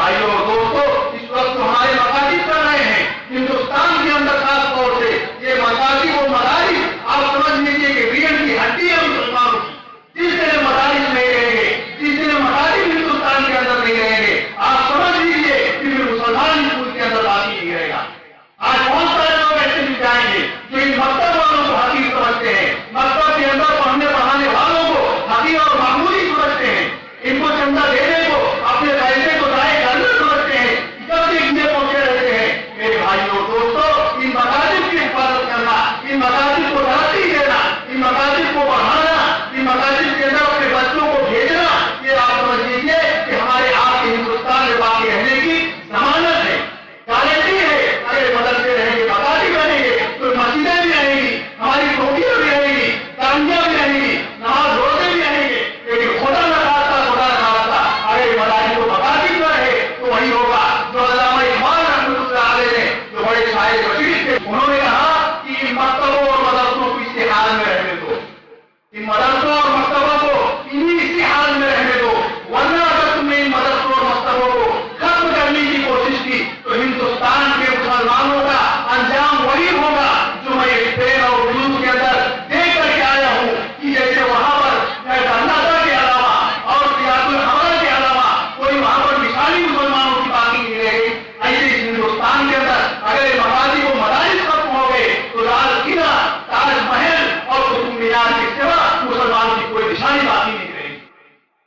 بھائیوں اور دوستوں، اس وقت ہمارے مساجد کر رہے ہیں ہندوستان کے اندر خاص طور سے یہ مساجد و مدارس آپ سمجھ لیجیے کہ ریڑھ کی ہڈی ہے مسلمانوں کی. جس دن مدارس نہیں رہیں گے، جس دن مدارس ہندوستان کے اندر نہیں رہیں گے، آپ سمجھ لیجیے کہ پھر مسلمان اسکول کے اندر باقی نہیں رہے گا. آج بہت سارے لوگ ایسے بھی جائیں گے جو ان مکتب والوں کو حقیر سمجھتے ہیں، مکتب کے اندر پڑھنے پڑھانے والوں کو حقیر اور معمولی سمجھتے ہیں، ان کو چندہ دینے کو اپنے پیسے کو ضائع کرنا سمجھتے ہیں، جب تک یہ پہنچے رہتے ہیں. میرے بھائیوں دوستوں، ان مساجد کی حفاظت کرنا، ان مساجد کو ترقی دینا، ان مساجد کو بڑھانا، ان مساجد کے اندر اپنے بچوں کو بھیجنا، یہ آپ سمجھ لیجیے کہ ہمارے آپ کے ہندوستان میں باقی رہنے کی ضمانت ہے، گارنٹی ہے. اگر مدرسے رہیں گے، مساجد رہیں گے تو مسجدیں بھی رہیں گی، ہماری ٹوپیاں بھی رہیں گی، کامیاں بھی رہیں گی، نماز روزے بھی رہیں گے. لیکن خدا نہ خاصا اگر مدارس کو مساجد نہ رہے تو وہی ہوگا جو علامہ اقبال رحمۃ اللہ علیہ نے، جو بڑے شاعر بشیر تھے، انہوں نے کہا کہ ان مکتبوں اور مدرسوں کو اس کے حال میں رہنے دو.